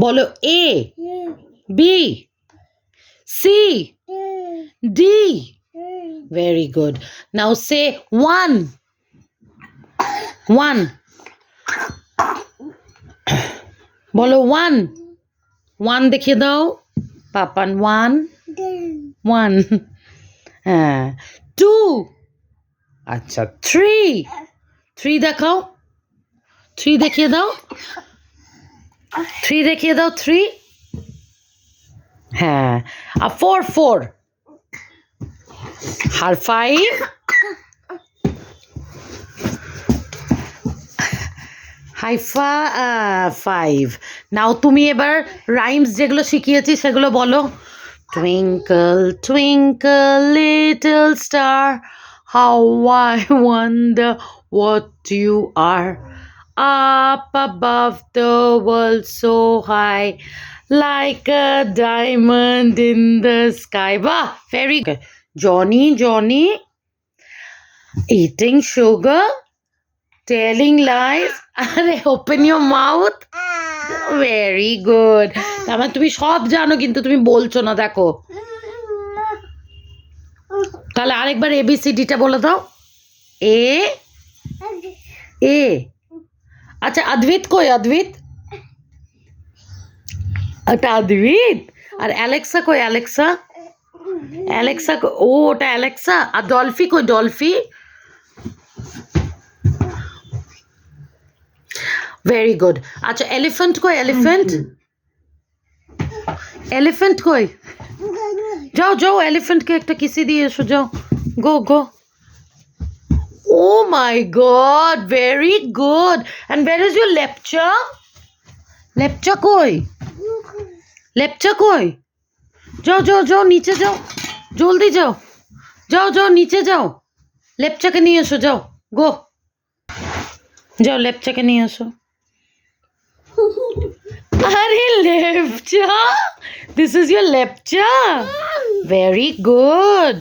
বলো A, B, C, D. Very good. Now say 1. 1. বলো 1. 1 দেখিয়ে দাও পাপান 1. 1. হ্যাঁ 2. আচ্ছা 3. 3 দেখাও 3 দেখিয়ে দাও 3 দেখিয়ে দাও 3. হ্যাঁ আর 4. 4 আর 5. হাইফা 5. নাও তুমি এবার রাইমস যেগুলো শিখিয়েছি সেগুলো বলো. Twinkle, twinkle, little star, how I wonder what you are. Up above the world so high, like a diamond in the sky. Wow, very good. Johnny, Johnny, eating sugar, telling lies. Open your mouth. Very good. তার মানে তুমি সব জানো কিন্তু তুমি বলছো না দেখো. তাহলে আরেকবার ABCDটা বলে দাও. A. A. আচ্ছা অদ্বিত কই অদ্বিত? ওটা অদ্বিত. আর অ্যালেক্সা কই অ্যালেক্সা? অ্যালেক্সা ও ওটা অ্যালেক্সা. আর ডলফি কই ডলফি? Very good. আচ্ছা এলিফ্যান্ট কই এলিফ্যান্ট? এলিফ্যান্ট কই? যাও যাও এলিফ্যান্টকে একটা কিসি দিয়ে এসো যাও. গো গো. Oh my god, very good. And where is your lepcha? lepcha koi? lepcha koi? যাও যাও যাও নিচে যাও জলদি যাও যাও যাও নিচে যাও লেপচাকে নিয়ে এসো যাও গো যাও লেপচাকে নিয়ে এসো আরে Lepcha, this is your lepcha. Very good.